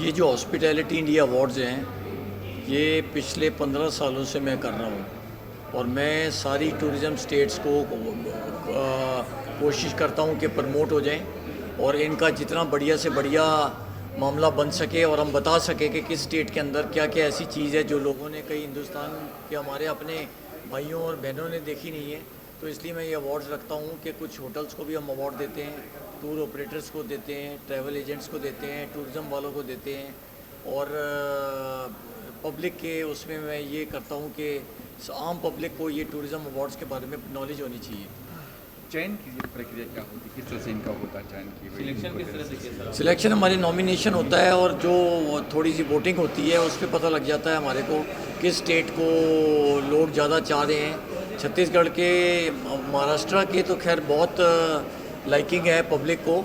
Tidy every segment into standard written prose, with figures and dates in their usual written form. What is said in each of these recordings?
ये जो hospitality India awards हैं, ये पिछले 15 सालों से मैं कर रहा हूँ और मैं सारी टूरिज़म स्टेट्स को कोशिश करता हूँ कि प्रमोट हो जाएं और इनका जितना बढ़िया से बढ़िया मामला बन सके और हम बता सके कि किस स्टेट के अंदर क्या क्या ऐसी चीज़ है जो लोगों ने कई हिंदुस्तान के हमारे अपने भाइयों और बहनों ने देखी नहीं है। तो इसलिए मैं ये अवार्ड्स रखता हूँ कि कुछ होटल्स को भी हम अवार्ड देते हैं, टूर ऑपरेटर्स को देते हैं, ट्रैवल एजेंट्स को देते हैं, टूरिज़म वालों को देते हैं और पब्लिक के उसमें मैं ये करता हूँ कि आम पब्लिक को ये टूरिज़म अवार्ड्स के बारे में नॉलेज होनी चाहिए। चयन की प्रक्रिया क्या होती है, किस तरह से इनका होता है चयन की? सिलेक्शन किस तरह से किया सर? सिलेक्शन हमारे नॉमिनेशन होता है और जो थोड़ी सी वोटिंग होती है उस पर पता लग जाता है हमारे को किस स्टेट को लोग ज़्यादा चाह रहे हैं। छत्तीसगढ़ के, महाराष्ट्र के तो खैर बहुत लाइकिंग है पब्लिक को,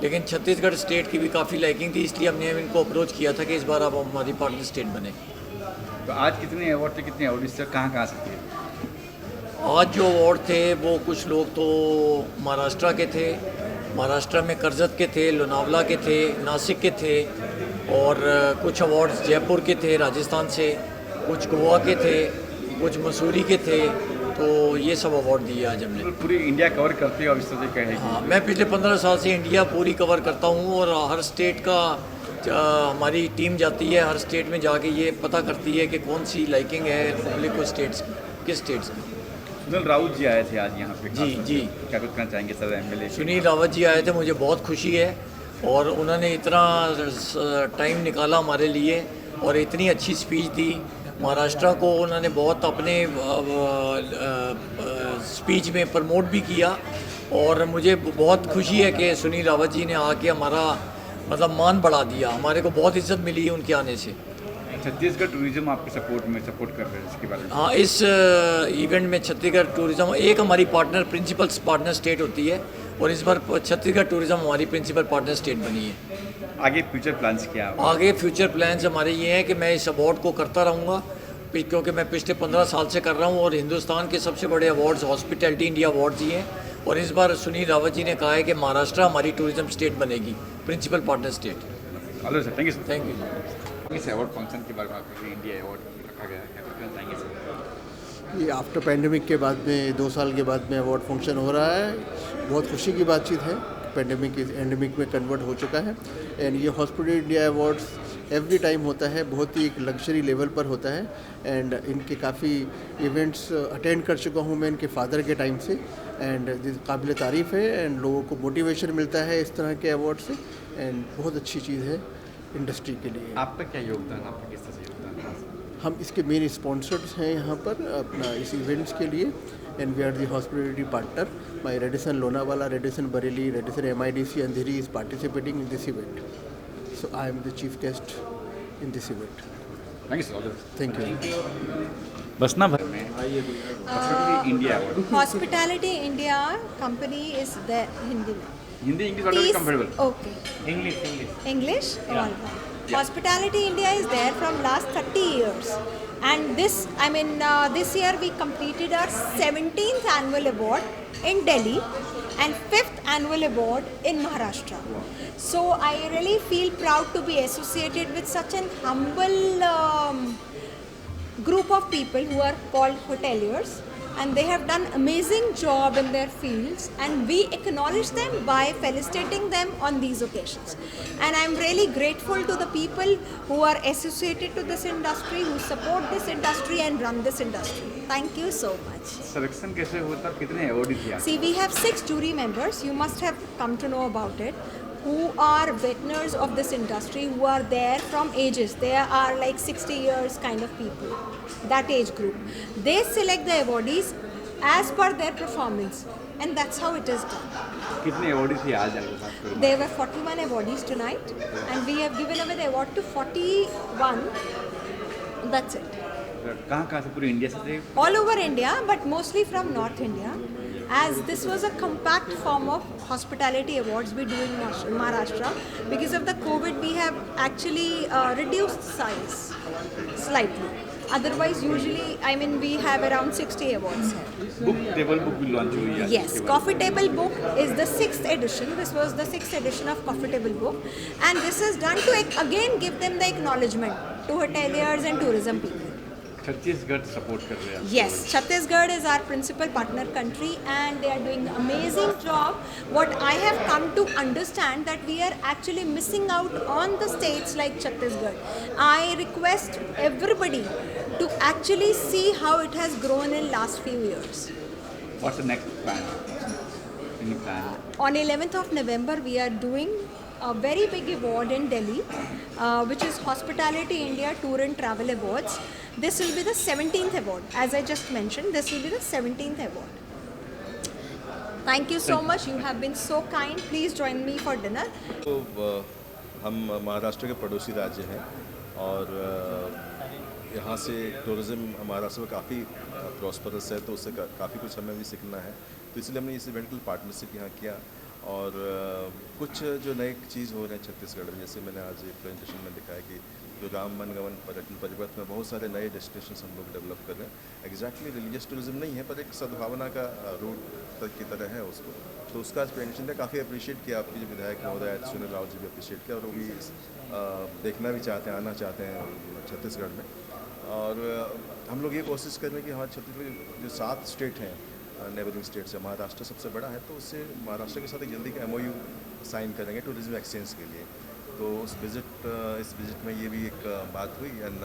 लेकिन छत्तीसगढ़ स्टेट की भी काफ़ी लाइकिंग थी, इसलिए हमने इनको अप्रोच किया था कि इस बार आप हमारी पार्टनर स्टेट बने। तो आज कितने अवार्ड थे, कितने अवार्ड इससे कहाँ से थे? आज जो अवार्ड थे वो कुछ लोग तो महाराष्ट्र के थे, महाराष्ट्र में करजत के थे, लोनावला के थे, नासिक के थे और कुछ अवार्ड्स जयपुर के थे राजस्थान से, कुछ गोवा के थे, कुछ मसूरी के थे। तो ये सब अवार्ड दिए आज हमने। पूरी इंडिया कवर करते हो इस तरह से कहें? हाँ, मैं पिछले 15 साल से इंडिया पूरी कवर करता हूँ और हर स्टेट का हमारी टीम जाती है, हर स्टेट में जाके ये पता करती है कि कौन सी लाइकिंग है पब्लिक को स्टेट्स की, किस स्टेट्स की। सुनील राउत जी आए थे आज यहाँ पे। जी क्या कुछ कहना चाहेंगे सर? एमएलए सुनील रावत जी आए थे, मुझे बहुत खुशी है और उन्होंने इतना टाइम निकाला हमारे लिए और इतनी अच्छी स्पीच दी। महाराष्ट्र को उन्होंने बहुत अपने स्पीच में प्रमोट भी किया और मुझे बहुत खुशी है कि सुनील रावत जी ने आके हमारा मतलब मान बढ़ा दिया, हमारे को बहुत इज्जत मिली है उनके आने से। छत्तीसगढ़ टूरिज्म आपके सपोर्ट कर रहे हैं, इसके बारे में? हाँ, इस इवेंट में छत्तीसगढ़ टूरिज्म एक हमारी प्रिंसिपल पार्टनर स्टेट होती है और इस बार छत्तीसगढ़ टूरिज्म हमारी प्रिंसिपल पार्टनर स्टेट बनी है। आगे फ्यूचर प्लान्स क्या है? आगे फ्यूचर प्लान्स हमारे ये हैं कि मैं इस अवार्ड को करता रहूँगा क्योंकि मैं पिछले 15 साल से कर रहा हूँ और हिंदुस्तान के सबसे बड़े अवार्ड्स हॉस्पिटैलिटी इंडिया अवार्ड्स ही हैं और इस बार सुनील रावत जी ने कहा है कि महाराष्ट्र हमारी टूरिज्म स्टेट बनेगी, principal partner state. Hello sir, thank you sir. Thank you. इस अवार्ड फंक्शन के बारे में आपको इंडिया अवार्ड रखा गया है, क्या कहना चाहेंगे सर? ये आफ्टर पैंडमिक के बाद में 2 साल के बाद में अवार्ड फंक्शन हो रहा है। बहुत खुशी की बातचीत है, पैंडमिक एंडेमिक में कन्वर्ट हो चुका है एंड ये hospital India awards every time होता है, बहुत ही एक लग्जरी लेवल पर होता है एंड इनके काफ़ी इवेंट्स अटेंड कर चुका हूँ मैं इनके फादर के टाइम से एंड काबिल तारीफ़ है एंड लोगों को मोटिवेशन मिलता है इस तरह के अवार्ड से एंड बहुत अच्छी चीज़ है इंडस्ट्री के लिए। आपका क्या योगदान, आपका किस तरह से योगदान है? हम इसके मेन स्पॉन्सर्स हैं यहाँ पर अपना इस इवेंट्स के लिए and we are the hospitality partner. My Radisson Lonavala, Radisson Bareilly, Radisson MIDC Andheri is participating in this event, so I am the chief guest in this event. Thank you sir. Thank you. बसना भर में hospitality India award. Hospitality India company is the Hindi में। Hindi English वाले comfortable? Okay, English English? All right. Hospitality India is there from last 30 years and this year we completed our 17th annual award in Delhi and 5th annual award in Maharashtra. So I really feel proud to be associated with such an humble group of people who are called hoteliers, and they have done amazing job in their fields and we acknowledge them by felicitating them on these occasions. And I'm really grateful to the people who are associated to this industry, who support this industry and run this industry. Thank you so much. Selection कैसे होता है, कितने award थे? See, we have 6 jury members, you must have come to know about it, who are veterans of this industry, who are there from ages. They are like 60 years kind of people, that age group. They select the awardees as per their performance and that's how it is done. कितने award थे आज आपके साथ? There were 41 awardees tonight and we have given away the award to 41. That's it. कहाँ से पूरे India से थे? All over India, but mostly from North India, as this was a compact form of hospitality awards we do in Maharashtra. Because of the COVID, we have actually reduced size slightly. Otherwise, usually, I mean, we have around 60 awards here. Book table book भी launch हुई है Yes, Coffee Table Book is the 6th edition. This was the 6th edition of Coffee Table Book, and this is done to again give them the acknowledgement to hoteliers and tourism people. Chhattisgarh support कर रहे हैं Yes, Chhattisgarh is our principal partner country and they are doing amazing job. What I have come to understand that we are actually missing out on the states like Chhattisgarh. I request everybody to actually see how it has grown in last few years. What's the next plan any plan On 11th of November, we are doing a very big award in Delhi, which is Hospitality India Tour and Travel Awards. This will be the 17th award. As I just mentioned, this will be the 17th award. Thank you so much. You have been so kind. Please join me for dinner. तो हम महाराष्ट्र के पड़ोसी राज्य हैं और यहाँ से tourism Maharashtra में काफ़ी प्रॉस्परस है, तो उससे काफ़ी कुछ हमें भी सीखना है। तो इसलिए हमने इस इवेंट के लिए पार्टनरशिप यहाँ किया और कुछ जो नए चीज़ हो रहे हैं छत्तीसगढ़ में, जैसे मैंने आज एक प्रेजेंटेशन में दिखाया कि जो राम वनगमन पर्यटन परिवर्तन में बहुत सारे नए डेस्टिनेशन हम लोग डेवलप कर रहे हैं। एग्जैक्टली रिलीजियस टूरिज्म नहीं है, पर एक सद्भावना का रूट की तरह है उसको। तो उसका आज प्रेजेंटेशन ने काफ़ी अप्रिशिएट किया, आपके जो विधायक महोदय सुनील राव जी भी अप्रिशिएट किया और वो भी देखना भी चाहते हैं, आना चाहते हैं छत्तीसगढ़ में। और हम लोग ये कोशिश कर रहे हैं कि हमारे छत्तीसगढ़ जो 7 स्टेट हैं नेबरिंग स्टेट से, महाराष्ट्र सबसे बड़ा है, तो उससे महाराष्ट्र के साथ एक जल्दी का MOU साइन करेंगे टूरिज्म एक्सचेंज के लिए। तो इस विज़िट में ये भी एक बात हुई एंड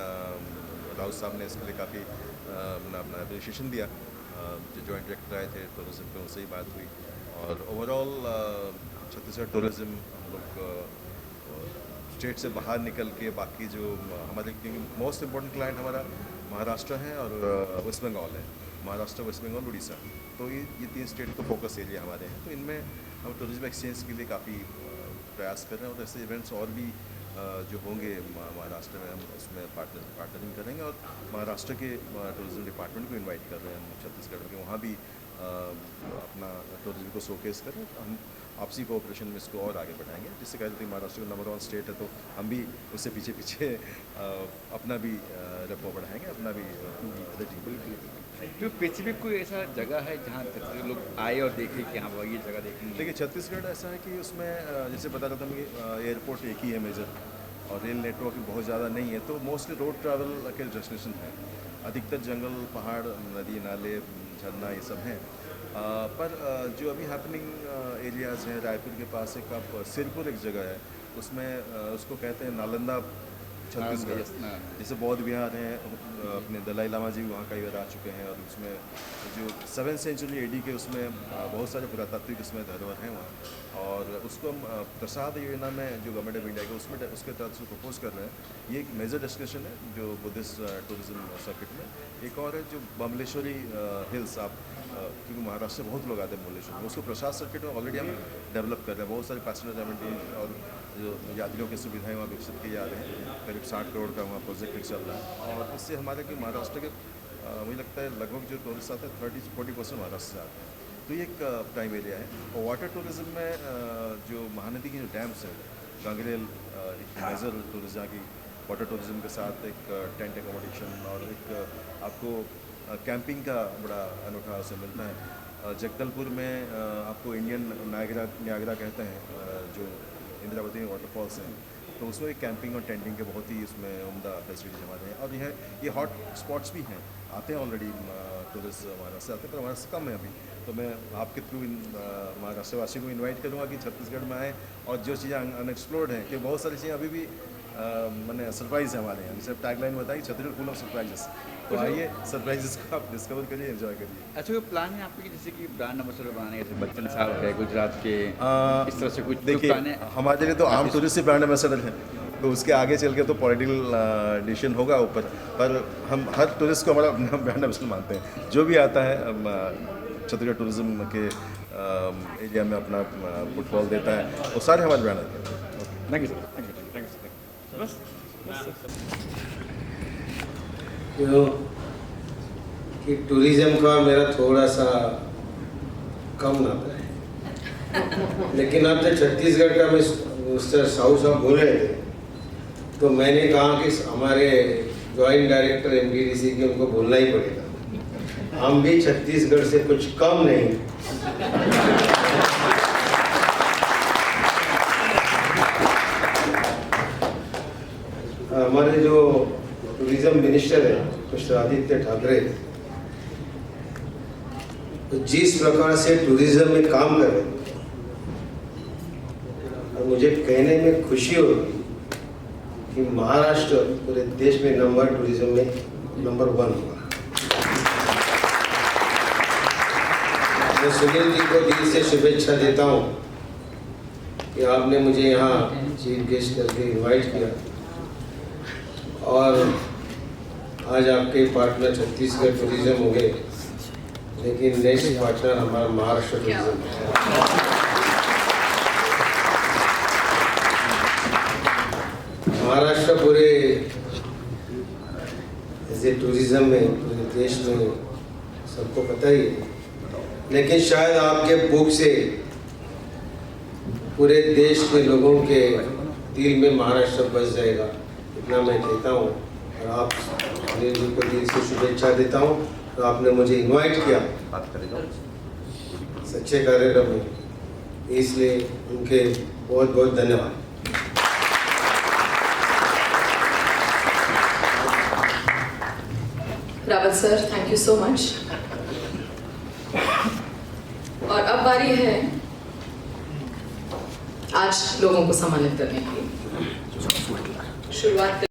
राउत साहब ने इसके लिए काफ़ी अपना अप्रिशिएशन दिया। जो जॉइंट डायरेक्टर आए थे टूरिज्म पे, उनसे ही बात हुई और ओवरऑल छत्तीसगढ़ टूरिज्म हम लोग स्टेट से बाहर निकल के बाकी जो हमारे, क्योंकि मोस्ट इम्पोर्टेंट क्लाइंट हमारा महाराष्ट्र है और वेस्ट बंगाल है, महाराष्ट्र, वेस्ट बंगाल, उड़ीसा। तो ये 3 स्टेट का फोकस एरिया हमारे हैं। तो इनमें हम टूरिज्म एक्सचेंज के लिए काफ़ी प्रयास कर रहे हैं और ऐसे इवेंट्स और भी जो होंगे महाराष्ट्र में, हम उसमें पार्टनरिंग करेंगे और महाराष्ट्र के टूरिज्म डिपार्टमेंट को इनवाइट कर रहे हैं हम छत्तीसगढ़ में, वहाँ भी अपना टूरिज्म को शोकेस करें। हम आपसी कोऑपरेशन में इसको और आगे बढ़ाएंगे, जिससे कहते हैं महाराष्ट्र का नंबर 1 स्टेट है, तो हम भी उससे पीछे अपना भी रेपो बढ़ाएंगे, अपना भी जो स्पेसिफिक कोई ऐसा जगह है जहाँ छत्तीसगढ़ लोग आए और देखे कि हाँ ये जगह देखेंगे? देखिए छत्तीसगढ़ ऐसा है कि उसमें जैसे बता रहा था मैं, एयरपोर्ट एक ही है मेजर और रेल नेटवर्क बहुत ज़्यादा नहीं है, तो मोस्टली रोड ट्रैवल के डेस्टिनेशन हैं। अधिकतर जंगल, पहाड़, नदी, नाले, झरना ये सब हैं। पर जो अभी हैपनिंग एरियाज़ हैं, रायपुर के पास एक आप सिरपुर एक जगह है, उसमें उसको कहते हैं नालंदा छत्तीसगढ़, जैसे बौद्ध विहार हैं, अपने दलाई लामा जी वहाँ कई बार आ चुके हैं और उसमें जो 7th सेंचुरी AD के उसमें बहुत सारे पुरातात्विक उसमें धरोहर हैं वहाँ। और उसको हम प्रसाद योजना में जो गवर्नमेंट ऑफ इंडिया के उसमें उसके तहत से प्रपोज कर रहे हैं। ये एक मेजर डेस्टिनेशन है जो बुद्धिस्ट टूरिज्म सर्किट में। एक और है जो बमलेश्वरी हिल्स, आप क्योंकि महाराष्ट्र से बहुत लोग आते हैं बमलेश्वर में, उसको प्रसाद सर्किट में ऑलरेडी हम डेवलप कर रहे हैं। बहुत सारे पैसेंजर एमिनिटीज और जो यात्रियों की सुविधाएं वहाँ विकसित की जा रही हैं। करीब 60 करोड़ का वहाँ प्रोजेक्ट चल रहा है और इससे हमारे कि महाराष्ट्र के मुझे लगता है लगभग जो टूरिस्ट आते हैं 30 से 40% महाराष्ट्र से आते हैं। तो ये एक प्राइम एरिया है। और वाटर टूरिज्म में जो महानदी की जो डैम्स हैं, गंगरेल एक मेजर टूरिज्म की वाटर टूरिज्म के साथ एक टेंट एकोमोडेशन और एक आपको कैंपिंग का बड़ा अनोखा अवसर मिलता है। जगदलपुर में आपको इंडियन नायगरा कहते हैं, जो इंद्रावती वाटरफॉल्स हैं, तो उसमें एक कैंपिंग और टेंटिंग के बहुत ही उसमें उम्दा फैसिलिटीज हमारे हैं। और ये हॉट स्पॉट्स भी हैं, आते हैं ऑलरेडी टूरिस्ट महाराष्ट्र से आते हैं, पर हमारे से कम है अभी। तो मैं आपके थ्रू महाराष्ट्रवासी को इनवाइट करूँगा कि छत्तीसगढ़ में आएँ और जो चीज़ें अनएक्सप्लोर्ड हैं, कि बहुत सारी चीज़ें अभी भी मैंने सरप्राइज़ है हमारे यहाँ, जैसे टैगलाइन बताई छत्तीसगढ़ फुल ऑफ सरप्राइजेस। तो आइए सरप्राइजेस को आप डिस्कवर करिए, एंजॉय करिए। अच्छा कोई प्लान है आपके जैसे कि ब्रांड एम्बेसडर बनाने, जैसे बच्चन साहब है गुजरात के, इस तरह से कुछ देखिए प्लान है? हमारे लिए तो आम टूरिस्ट से ब्रांड एम्बेसडर हैं, तो उसके आगे चल के तो पॉलिटिकल डिसीजन होगा ऊपर, पर हम हर टूरिस्ट को हमारा अपना ब्रांड एम्बेसडर मानते हैं। जो भी आता है छत्तीसगढ़ टूरिज्म के एरिया में अपना फुटफॉल देता है, वो सारे हमारे ब्रांड हैं। Thank you sir, thank you बस कि टूरिज़्म का मेरा थोड़ा सा कम नाता है, लेकिन अब जब छत्तीसगढ़ का मिस्टर साहू साहब बोल रहे थे, तो मैंने कहा कि हमारे ज्वाइंट डायरेक्टर एमटीडीसी की उनको बोलना ही पड़ेगा, हम भी छत्तीसगढ़ से कुछ कम नहीं। हमारे जो टूरिज्म मिनिस्टर हैं मिस्टर आदित्य ठाकरे, तो जिस प्रकार से टूरिज्म में काम कर रहे हैं, और मुझे कहने में खुशी होगी कि महाराष्ट्र पूरे देश में टूरिज्म में नंबर 1 हुआ। मैं सुनील जी को दिल से शुभेच्छा देता हूँ कि आपने मुझे यहाँ चीफ गेस्ट करके इनवाइट किया, और आज आपके पार्टनर छत्तीसगढ़ टूरिज्म हो गए, लेकिन नेक्स्ट पार्टनर हमारा महाराष्ट्र टूरिज्म है। महाराष्ट्र पूरे ऐसे टूरिज्म में पूरे देश में सबको पता ही है, लेकिन शायद आपके बुक से पूरे देश के लोगों के दिल में महाराष्ट्र बस जाएगा, इतना मैं कहता हूँ। और आप सुनील जी को दिल से शुभेच्छा देता हूँ, तो आपने मुझे इनवाइट किया सच्चे कार्यक्रम में, इसलिए उनके बहुत बहुत धन्यवाद। Rawat sir, thank you so much. और अब बारी है आज लोगों को सम्मानित करने की। शुरुआत